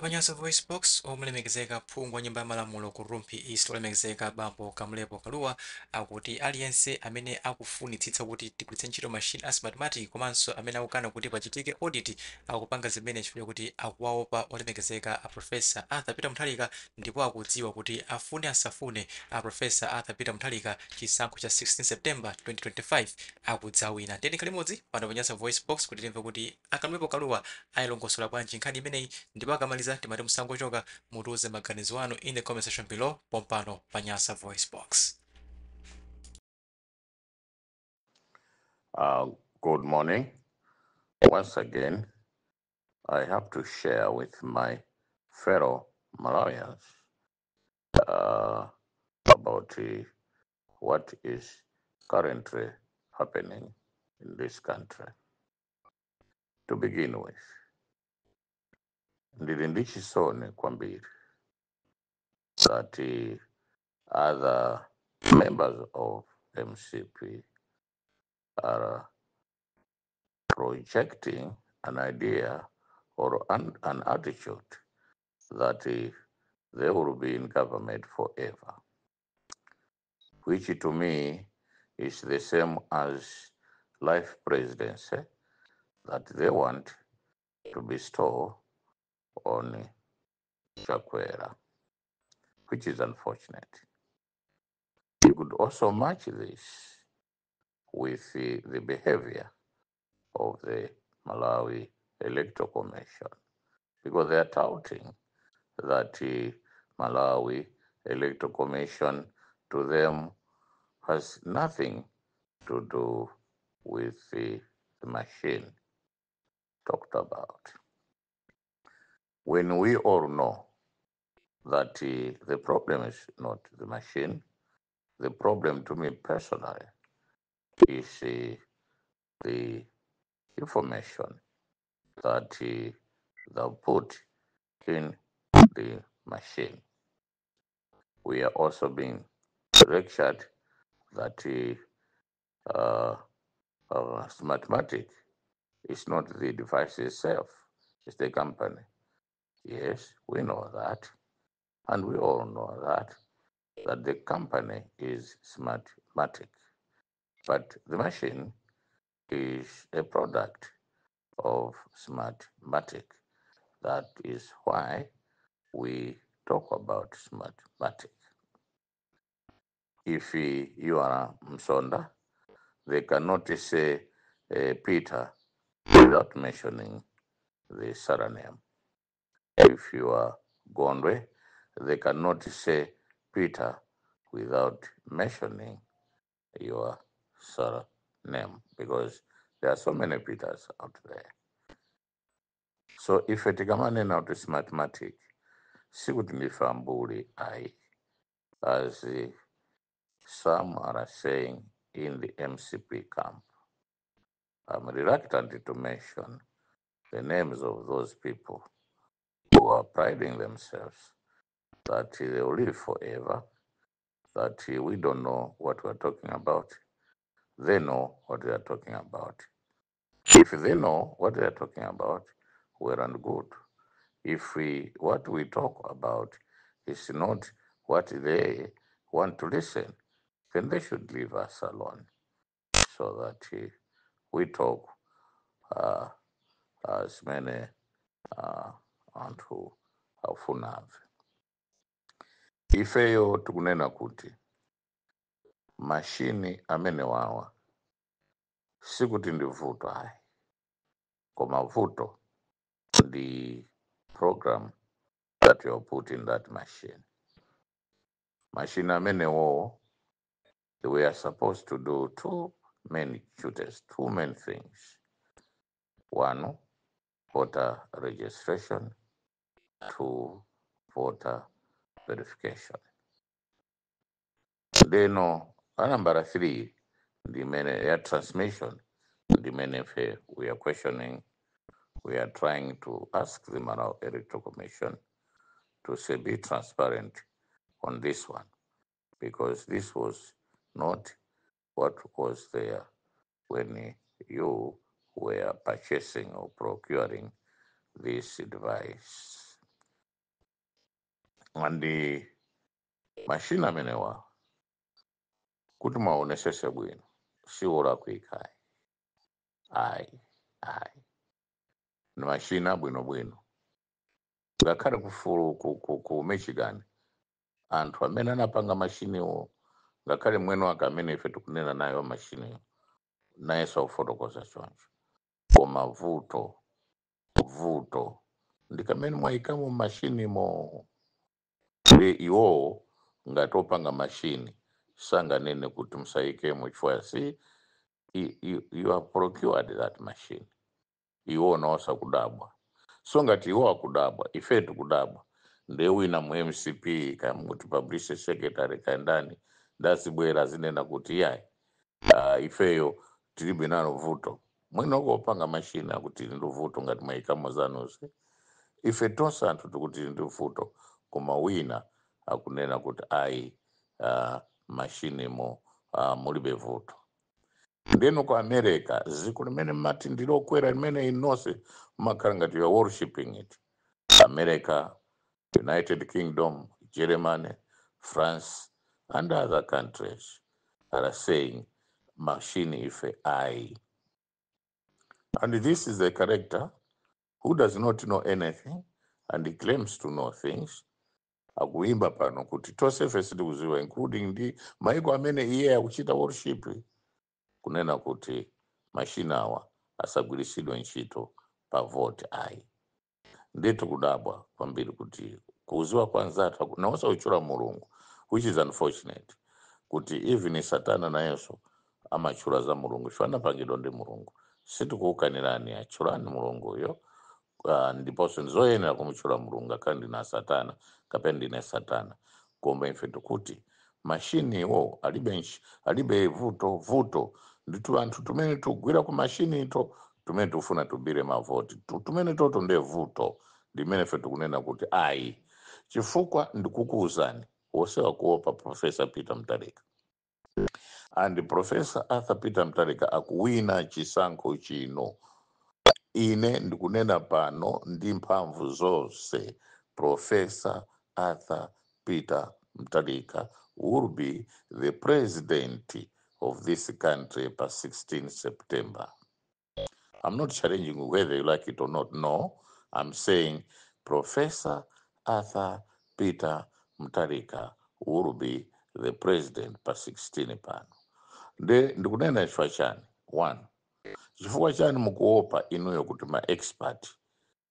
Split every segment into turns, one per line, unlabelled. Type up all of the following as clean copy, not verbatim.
Panyaso Voice Box omulemekezeka phungu wa nyumba ya malamulo ku Rumpi East olemekezeka bambo Kamlepo Kaluwa akuti aliyense amene akufunitsitsa kuti tigwiritse ntchito machine a smartmatic komanso amene akukana kuti pachitike audit akupanga zimene chifukwa kuti akuwaopa olemekezeka a Profesa Arthur Peter Mutharika ndipo akudziwa kuti afune asafune a Profesa Arthur Peter Mutharika chisankho cha 16 September 2025 akudzawina. Tiyeni limodzi pano Panyaso Voice Box kuti timve kuti Kamlepo Kaluwa ayilongosola bwanji nkhani imeneyi ndipo akamaliza timati msango choka mutiuze maganizo anu in the comment section below pompano Panyaso Voice Box.
Good morning. Once again, I have to share with my fellow Malawians about what is currently happening in this country. To begin with, ndili ndichisoni kwambiri that other members of MCP are projecting an idea or an attitude that they will be in government forever, which to me is the same as life presidency that they want to bestow on Chakwera, which is unfortunate. You could also match this with the behavior of the Malawi Electoral Commission, because they are touting that Malawi Electoral Commission to them has nothing to do with the machine talked about. When we all know that the problem is not the machine, the problem to me personally is the information that they put in the machine. We are also being lectured that Smartmatic is not the device itself, it's the company. Yes, we know that, and we all know that the company is Smartmatic, but the machine is a product of Smartmatic. That is why we talk about Smartmatic. If you are Msonda, they cannot say Peter without mentioning the surname. If you are Gondwe, they cannot say Peter without mentioning your surname, because there are so many Peters out there. So if etikamane now to Smartmatic, sikuti ndifambuli I, as some are saying in the MCP camp. I'm reluctant to mention the names of those people who are priding themselves that they will live forever, that we don't know what we're talking about. They know what they are talking about. If they know what they are talking about, well and good. If what we talk about is not what they want to listen, then they should leave us alone, so that we talk as many anthu afunave. Ifeyo tukunena kuti mashini amene wawa sikuti ndi vuto ayi, koma vuto ndi program that you put in that machine. Machine amene wo, we are supposed to do two main duties, two main things. One, voter registration. Two, voter verification. They know number three, the main transmission, the main affair we are questioning. We are trying to ask the Malawi Electoral Commission to say be transparent on this one, because this was not what was there when you were purchasing or procuring this device. andi mashina amenewa kuti maonesese bwino siwola kuikai ai ni mashina bwino ngakhale ku Michigan anthu amene anapanga mashiniwo ngakhale mwene wake amene ife tikunena nayo mashiniwo nayenso akufotokoza choncho. Koma vuto ndi kamene mwayikamo mashinimo iwowo ngati opanga mashini sanganene kuti musayikemo chifukwa si you have procured that machine. Iwo naosa kudabwa so ngati iwo akudabwa ife tikudabwa nde wina mu MCP kamuti publicity secretary kaendani ndazibwera zinena kuti yayi ifeyo tilibe nalo vuto mwina opanga mashini akuti ndi vuto ngati mwayikamo zanuzi ife tonse anthu tikuti ndi vuto koma wina akunena kuti ayi mashinimo mulibe vuto. Ndeno ku America ziko limene mati ndilokwera limene inonse makhala ngati you are worshiping it. America, United Kingdom, Germany, France and other countries are saying machine ife ayi. And this is a character who does not know anything and he claims to know things. Akuimba pano kuti tosefe sitikuziwa including ndi maiko amene iye akuchita worship kunena kuti mashina awa asagwirisidwe ntchito pa vote ayi. Ndetu kudabwa kwambiri kuti kuuziwa kwanzathu naosa uchula mulungu which is unfortunate kuti even Satana nayenso amachula za mulungu chifana pangidwa ndi mulungu sitikuukanirani achulani mulungu yo ndiponso ndizoyenera kumuchula mulungu akandi ndina Satana kapena ndine Satana koma ife tikuti mashini iwo alibe vuto nditu anthu tumene tugwira ku mashini ito tumene tufuna tubire mavoti tumene toto nde vuto ndimene ife tikunena kuti ayi chifukwa ndikukuuzani wosewa kuopa Professor Peter Mutharika and Professor Arthur Peter Mutharika akuwina chisankho chino. Ine ndikunena pano ndi mphamvu zonse Professor Arthur Peter Mutharika will be the president of this country by 16 September. I'm not challenging whether you like it or not. No, I'm saying Professor Arthur Peter Mutharika will be the president by 16 pano. Ndikunena chifukwa chani. One, chifukwa chani mukuopa inuyo kuti ma expert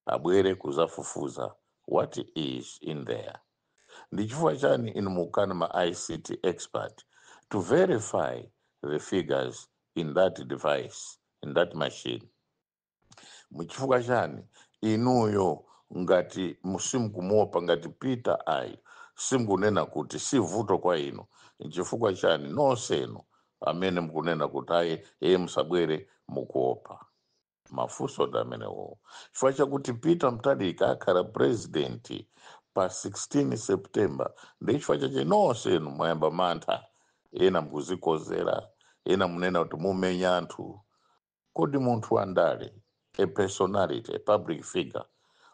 abwere kuzafufuza what is in there. Ndi chifukwa chani inu mukana ma ICT expert to verify the figures in that device, in that machine. Muchifukwa chani inuyo ngati musimukumopa ngati Peter ayi simukunena kuti si vuto kwa inu. Nchifukwa chani nonsenu amene mukunena kuti ayi musabwere mukuopa. Mafuso da amenewo chifukwa chakuti Peter Mutharika akhala president pa 16 September ndi chifukwa chache nonsenu mwayamba mantha ena mukuzikozera ena munena kuti mumenya anthu. Kodi munthu andale a personality, a public figure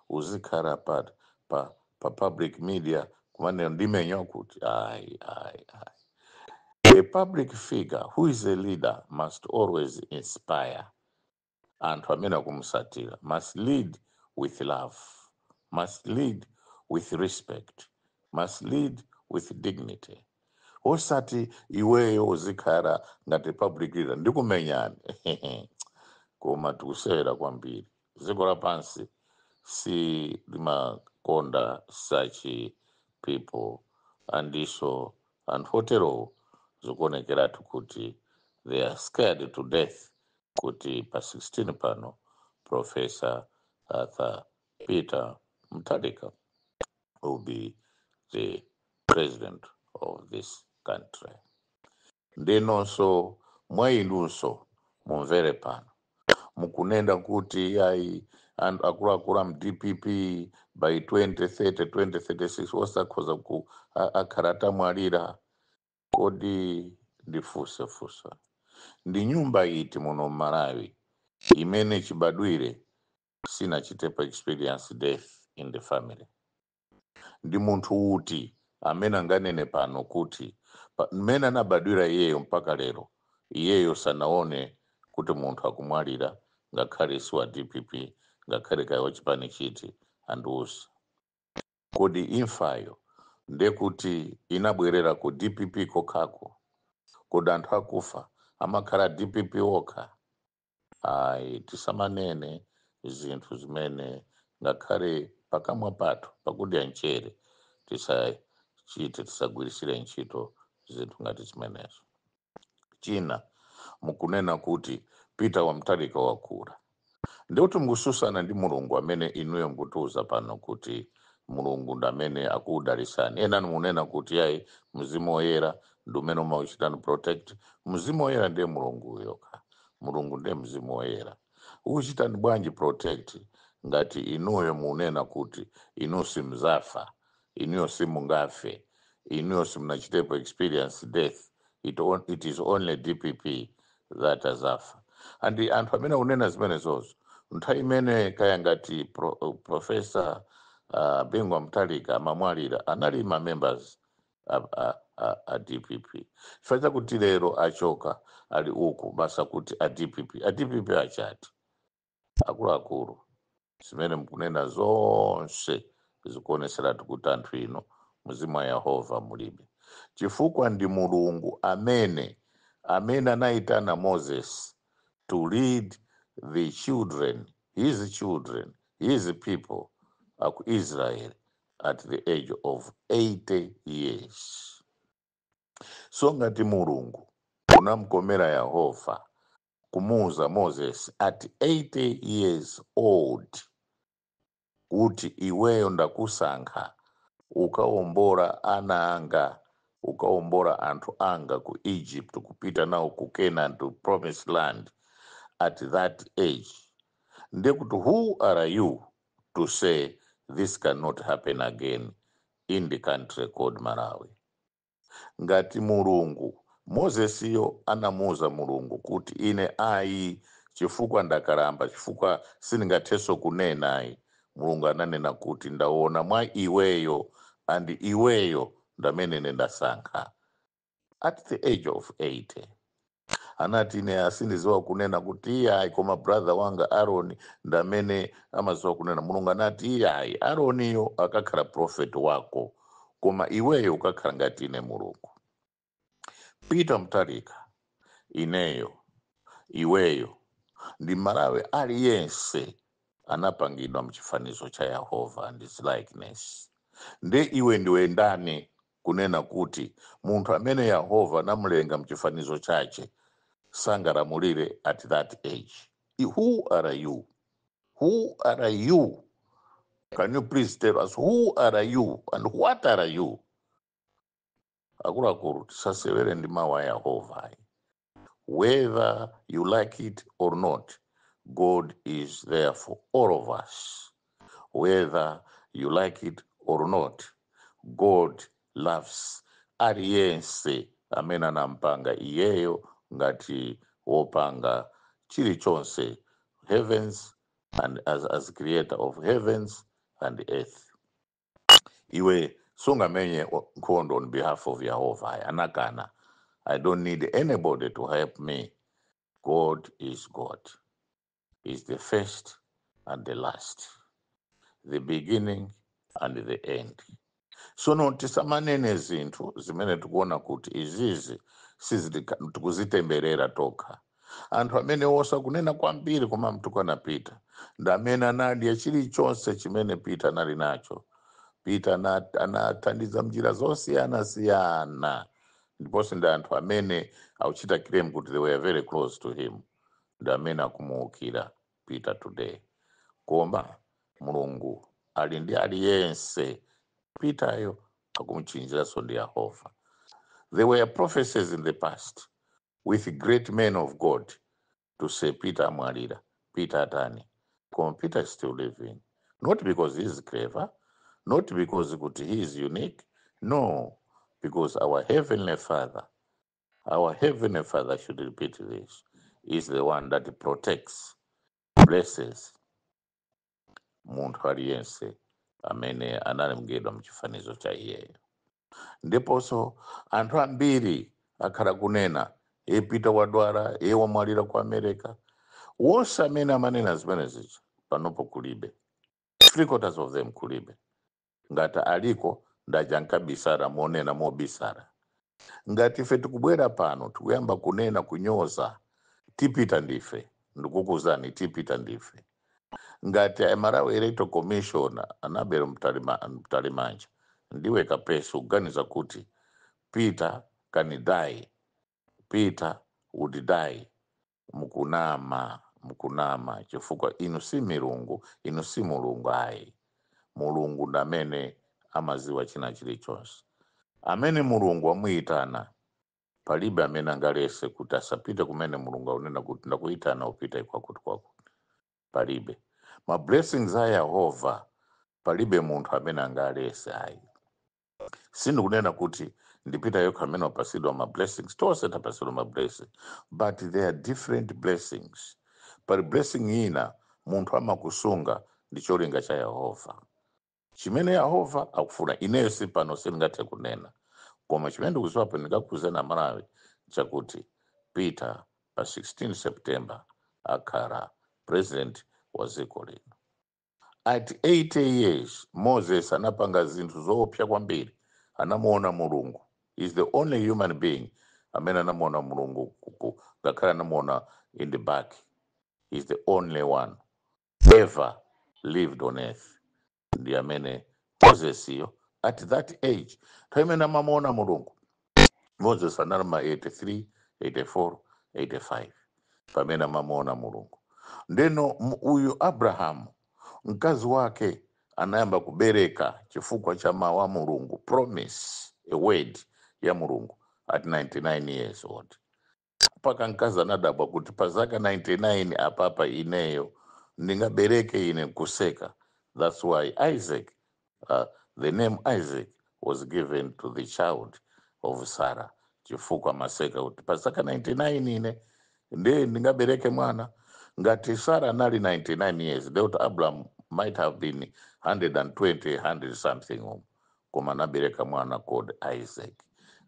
uzikhala pa public media kumane ndimenya kuti ayi. A public figure who is a leader must always inspire. Anthu amene akumusatira must lead with love, must lead with respect, must lead with dignity. Osati iweyo uzikhala ngati public leader ndikumenyani koma tikusewera kwambiri. Dziko lapansi si limakonda such people andiso anthu zikuonekeratu kuti they are scared to death kuti pa 16 pano Professor Arthur Peter Mutharika will be the president of this country. Ndenonso mwainunso mumvere pano mukunenda kuti yayi and akuluakulu mu DPP by 2030 2036 osakhoza ku akharata mwalira. Kodi ndifusa ndi nyumba iti muno Malawi imene chibadwire sina chitepa experience death in the family. ndi munthu uti amene anganene pano kuti mmene anabadwira iyeyo mpaka lero iyeyo sanaone kuti munthu akumwalira ngakhale si wa DPP ngakhale kaya wachipani chiti andiuza. Kodi imfayo ndekuti inabwerera ku DPP kokhako? Kodi anthu akufa amakhala DPP okha? Ayi, tisamanene zinthu zimene ngakhale pakamwa pathu pakudya mchere tisagwirisire ntchito zinthu ngati zimenezo. China mukunena kuti Peter Wamtalika wakula, ndikuti mukususana ndi Mulungu amene inuyo mukutiuza pano kuti Mulungu ndamene akudalisani. Ena munena kuti yayi Mzimu Woyera ndi umene umauchitani protect. Mzimu Woyera ndiye Mulungu yokha, Mulungu ndiye Mzimu Woyera. Ukuchitani bwanji protect ngati inuyo munena kuti inu simzafa, inuyo simungafe, inuyo simunachitepo experience death? It is only DPP that azafa. Andi anthu amene unena zimenezozo nthawi imene kaya ngati Professor Bingu Mtalika amamwalira anali ma members a DPP. Chifukwa chakuti lero achoka ali uku basa kuti a DPP achati akuluakulu zimene mukunena zonse zikuoneseratu kuti anthu ino Mzimu wa Yehova mulibe. Chifukwa ndi Mulungu amene anaitana Moses to lead the children, his people of Israel at the age of 80 years. So ngati Mulungu unamkomera Yehova kumuuza Moses at 80 years old kuti iweyo ndakusankha ukawombora ana anga, ukawombora anthu anga ku Egypt kupita nawo ku Canaan to promised land at that age. Ndekuti who are you to say this cannot happen again in the country called Malawi? Ngati Mulungu Moses yo anamuuza Mulungu kuti ine ayi chifukwa ndakalamba, chifukwa sindingatheso kunena ayi. Mulungu ananena kuti ndaona mwa iweyo and iweyo ndamene ndasankha. At the age of 80 anati ine asindiziwa kunena kuti iyayi koma brother wanga Aaron ndamene amaziwa kunena. Mulungu anati iyayi Aaroniyo akakhala prophet wako koma iweyo ukakhala ngati ine Mulungu. Peter Mtalika, ineyo, iweyo, ndi Malawi aliyense anapangidwa mchifanizo cha Yehova and his likeness. Nde iwe ndiwe ndani kunena kuti munthu amene Yehova anamulenga mchifanizo chache sangalamulire at that age? Who are you? Who are you? Can you please tell us who are you and what are you? Akuluakulu tisasewere ndi mawu a Yehova. Whether you like it or not, God is there for all of us. Whether you like it or not, God loves aliyense amene anampanga iyeyo ngati wopanga chilichonse, heavens and as creator of heavens and earth. Iwe sungamenye nkhondo on behalf of Yehova anakana. I don't need anybody to help me. God is God. He's the first and the last, the beginning and the end. So no tisamanene zinthu zimene tikuona kuti izizi tikuzitemberera tokha. Anthu amene osa kunena kwambiri koma mtukana Peter ndamene anadya chilichonse chimene Peter anali nacho. Peter anathandiza mnjira zosiyana ndiponso ndi anthu amene akuchita claim kuti they were very close to him ndi amene akumuukira Peter today. Koma Mulungu ali ndi aliyense. Peter yo akumuchinjiraso ndi Yehova. There were prophecies in the past with great men of God to say Peter amwalira, Peter atani. Koma Peter is still living. Not because he is clever, not because he is unique, no, because our Heavenly Father should repeat this, is the one that protects, blesses munthu aliyense amene analengedwa mchifanizo cha iyeyo. Ndiponso anthu ambiri akhala kunena Peter wadwala, wamwalira ku America. Wonse amene amanena zimene zicha panopo kulibe, 3/4 of them kulibe. Ngati aliko ndajanka bisara monena mobisara. Ngati ife tikubwera pano tikuyamba kunena kunyoza tipita ndife, ndikukuzani tipita ndife. Ngati Malawi Electoral Commission anabera mtalimanja ndiwe kapeso kuganiza kuti Peter can die, Peter would die, mukunama chifukwa inu si milungu, inu si mulungu ayi. Mulungu ndamene amaziwa china chilichonse. Amene mulungu wamuyitana palibe amene angalese kuti asapite kumene mulungu akunena kuti ndakuyitana upita ikwakuti kwakuti. Palibe. Ma blessings a Yehova palibe munthu amene angalese ayi. Sindikunena kuti ndipita yokha amene wapasidwa ma blessings, tonse tapasidwa ma blessings, but there are different blessings. Pali blessing ina munthu amakusunga ndi cholinga cha Yehova. Chimene Yehova akufuna ineyo si pano sindingathe kunena, koma chimene ndikuziwa pano ndikakuzena Malawi chakuti Peter pa 16 September akhala president wa dziko lino. At 80 years Moses anapanga zinthu zoopsa kwambiri, anamuona mulungu. Is the only human being amene anamuona mulungu ngakhala anamuona in the back. Is the only one ever lived on earth. Ndi amene Moses iyo at that age taimene amamuona mulungu. Moses analama 83, 84, 85 pamene amamuona mulungu. Ndeno uyu Abrahamu mkazi wake anayamba kubereka chifukwa cha mawu a mulungu, promise, a word ya mulungu at 99 years old. Paka mkazi anadabwa kuti pa zaka 99 apapa ineyo ndingabereke ine kuseka. That's why Isaac, the name Isaac was given to the child of Sarah. Chifukwa maseka kuti pa zaka 99 ine ndingabereke mwana. Ngati Sarah anali 99 years, Dr. Abraham might have been 120, 100 something. Koma anabereka mwana called Isaac.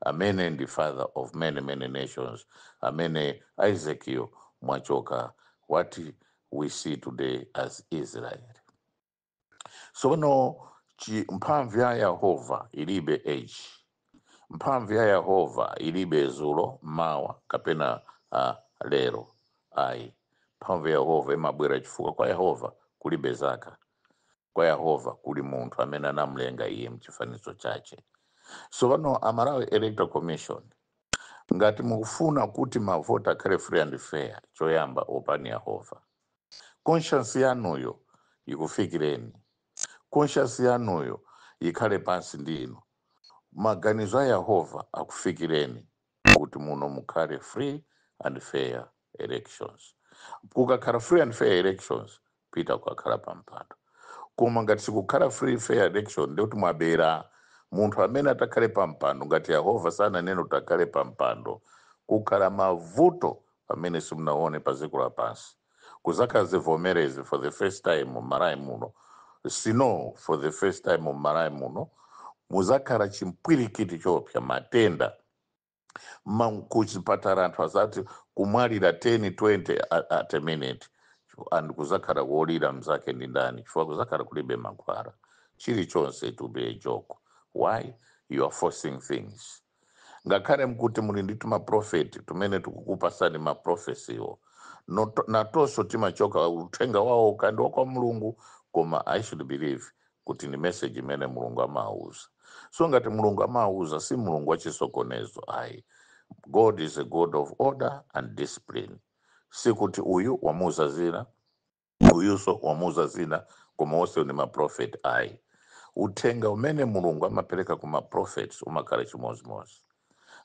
Amene ndi father of many, many nations. Amene Isaac yo mwachoka what we see today as Israel. So no, mphamvu ya Yehova ilibe age. Mphamvu ya Yehova ilibe zulo, mawa, kapena lero. Ayi. Mphamvu ya Yehova imabwera chifukwa kwa Yehova kulibe zaka. Kwa Yehova kuli munthu amene anamlenga iye mchifanizo chache. So no, Malawi Electoral Commission ngati mukufuna kuti mavota akhale free and fair, choyamba opani Yehova. Conscience yanuyo ikufikireni. Conscience yanuyo ikhale pansi ndinu. Maganizo a Yehova akufikireni kuti muno mukhale free and fair elections. Kukakhala free and fair elections, Peter kukakhala pampando. Koma ngati sikukhala free fair election ndikuti mwabera munthu amene atakhale pampando ngati Yehova sana neno takhale pampando, kukhala mavuto amene simunaone pa dziko lapansi. Kuzakhala zivomerezi for the first time Malawi muno, sino for the first time Malawi muno, muzakhala chimpwirikiti chopsa, matenda kuchipatala anthu azati kumwalira 10, 20 at a minute. And kuzakhala wolira mzake ndi ndani chifukwa kuzakhala kulibe mankhwala. Chilichonse to be a joke. Why? You are forcing things. Ngakhale mkuti muli ndi maprofeti tumene tikukupasani maprofesiwo, natonso timachoka uthenga wawo ukandiwa kwa mulungu, koma I should believe kuti ni message imene mulungu amauza. So ngati mulungu amauza si mulungu wachisokonezo ayi. God is a God of order and discipline. Sikuti uyu wamuza zina, uyuso wamuza zina, koma wose ni maprofeti ayi. Uthenga umene mulungu amapereka kuma prophets umakhala chimozimozi.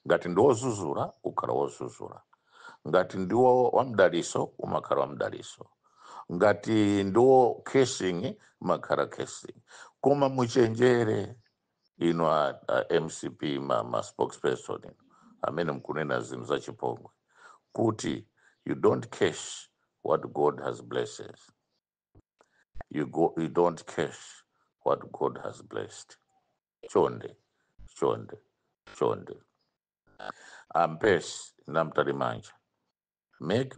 Ngati ndiwo zuzula, ukhala wozuzula. Ngati ndiwo wamdaliso, umakhala wamdaliso. Ngati ndiwo casing, umakhala casing. Koma muchenjere ino MCP ma spokesperson amene mkunena zinthu za chipongwe kuti you don't cash what God has blessed. You don't cash what God has blessed. Chonde, chonde, chonde. Ampes Namtarimanja, make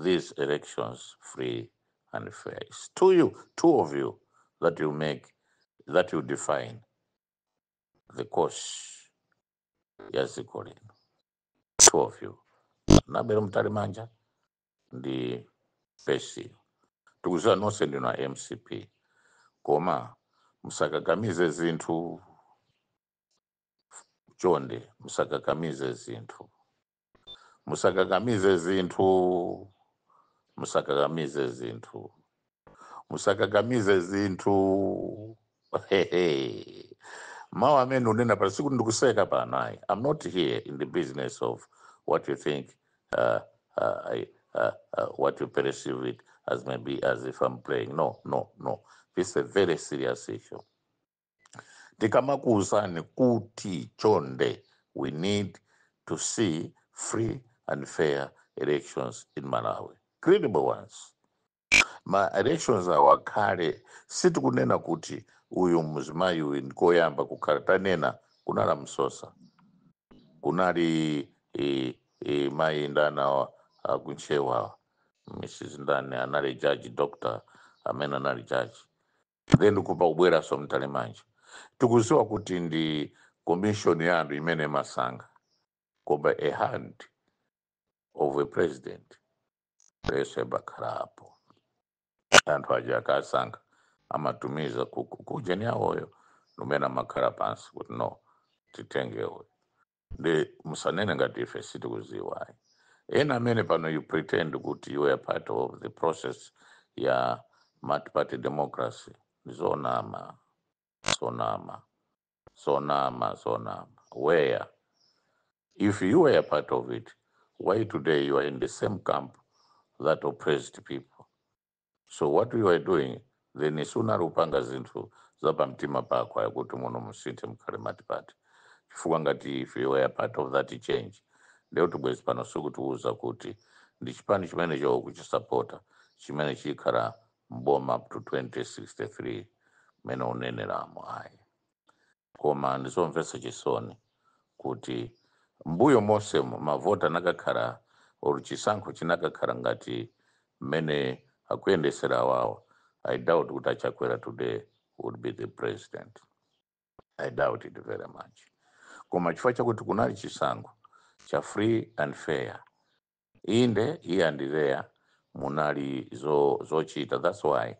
these elections free and fair. It's two of you that you define the course. Yes, Colin. Two of you. Nabere Mtarimanja, the Pesi. Tukuziwa nonse ndina MCP. Koma, musakakamize zinthu. Chonde, musakakamize zinthu. Musakakamize zinthu. Musakakamize zinthu. Musakakamize zinthu. Mawa amene unena pala siku ndikuseka panayi. I'm not here in the business of what you think, what you perceive it as maybe as if I'm playing. No. This is a very serious issue. Tikamakuuzani kuti chonde, we need to see free and fair elections in Malawi. Credible ones. Ma elections awakale sitikunena kuti uyu muzimayi uyu ndikoyamba kukhala tanena kunala Msosa, kunali mayi ndana kunchewa Mrs. Ndani anali judge doctor amene anali judge, then kupa ubwera so Mtarimanja. Tikuziwa kuti ndi commission yandu imene masanga koba a hand of a president lese bakhalapo anthu aja akasanga amatumiza kujeni awoyo numena makhala pansi kuti no titenge uyu ndi musanene ngati ife sitikuziwayi. Ena amene pano you pretend kuti you are part of the process ya multi-party democracy. Zonama. Where? If you were a part of it, why today you are in the same camp that oppressed people? So what you are doing, then is sooner upanga zinthu zapa mtima pako yakuti muno musinte mkhale multi-party. Chifukwa ngati if you were a part of that change, leo tubwezi pano sikutiuza kuti ndi chipani chimene chawo kuchisapota chimene chikhala mboma up to 2063 mene uneneramo ayi. Koma ndizomvetsa chisoni kuti mbuyo mose mavota nakakhala or chisankho chinakakhala ngati mene akuyendesera awawa. I doubt kuti achakwera today would be the president. I doubt it very much. Koma chifukwa chakuti kunali chisankho cha free and fair, inde here and there munali zochita. That's why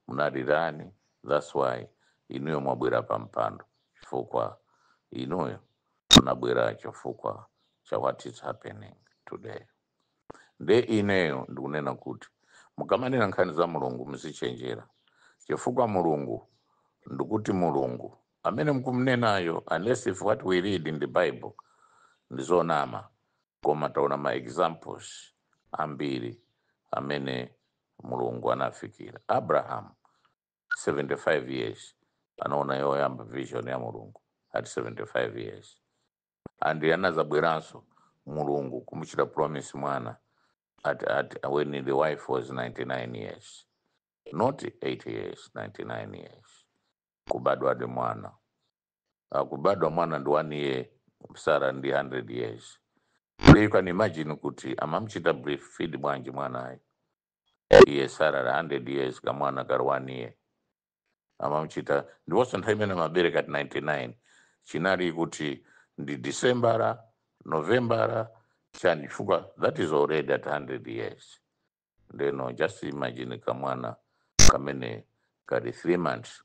munali rani. That's why inuyo mwabwera pa mpando chifukwa inuyo munabwera chifukwa cha what is happening today. Nde ineyo ndikunena kuti mukamanena nkhani za mulungu muzichenjera chifukwa mulungu ndikuti mulungu amene mkumnenayo, unless if what we read in the Bible ndizonama, koma taona ma examples ambiri amene mulungu anafikira. Abraham 75 years anaona yoyamba vision ya mulungu at 75 years, and anazabweranso mulungu kumuchita promise mwana at when the wife was 99 years, not 80 years, 99 years. Kubadwa de mwana kubadwa mwana ndi 1 year, Sarah ndi 100 years. You can imagine kuti amamchita brief feed bwanji mwana ayi. Iye Sarah 100 years kamwana kari 1 year. Amamchita ndiwonso nthawi imene mabereka at 99 chinali kuti ndi December, November chani chifukwa that is already at 100 years. Then just imagine kamwana kamene kari 3 months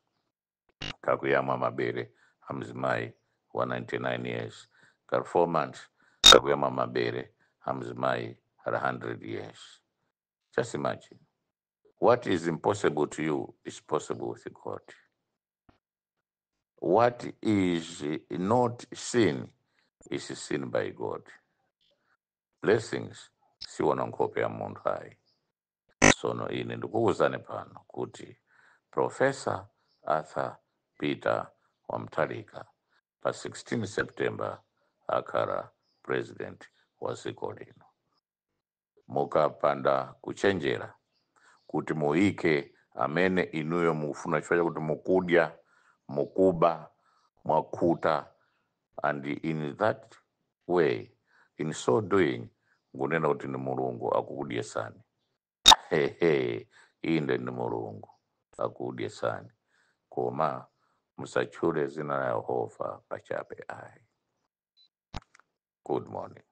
kakuyama mabere hamzimai wa 99 years, kari 4 months kakuyama mabere hamzimai at 100 years. Just imagine. What is impossible to you is possible with God. What is not seen is seen by God. Blessings siwona nkhope ya munthu hayi. Sono ine ndikukuwuzani pano kuti Professor Arthur Peter Wamtalika pa 16 September akhala president wa dziko lino. Mukapanda kuchenjera kuti muike amene inuyo mufuna chifukwa chakuti mukudya mukuba, mwakuta, and in that way, in so doing, ngunena kuti ni mulungu akukudyesani. Hehe, inde ni mulungu akukudyesani. Koma musachule zina la Yehova pachabe ayi. Good morning.